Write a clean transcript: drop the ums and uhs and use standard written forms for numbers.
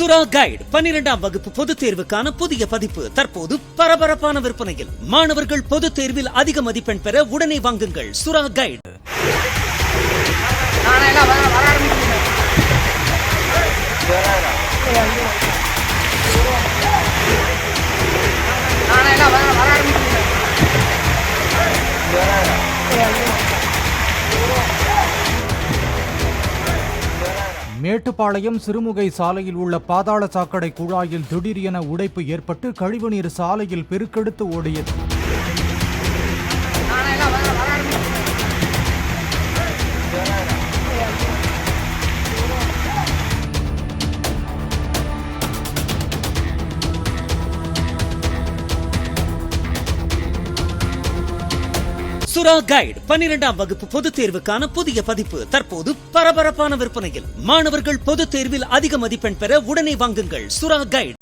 சுறா கைடு 12ஆம் வகுப்பு பொதுத் தேர்வுக்கான புதிய பதிப்பு தற்போது பரபரப்பான விற்பனையில். மாணவர்கள் பொதுத் தேர்வில் அதிக மதிப்பெண் பெற உடனே வாங்குங்கள் சுறா கைடு. மேட்டுப்பாளையம் சிறுமுகை சாலையில் உள்ள பாதாள சாக்கடை குழாயில் திடீரென உடைப்பு ஏற்பட்டு கழிவுநீர் சாலையில் பெருக்கெடுத்து ஓடியது. சுறா கைடு 12ஆம் வகுப்பு பொதுத் தேர்வுக்கான புதிய பதிப்பு தற்போது பரபரப்பான விற்பனையில். மாணவர்கள் பொதுத் தேர்வில் அதிக மதிப்பெண் பெற உடனே வாங்குங்கள் சுறா கைடு.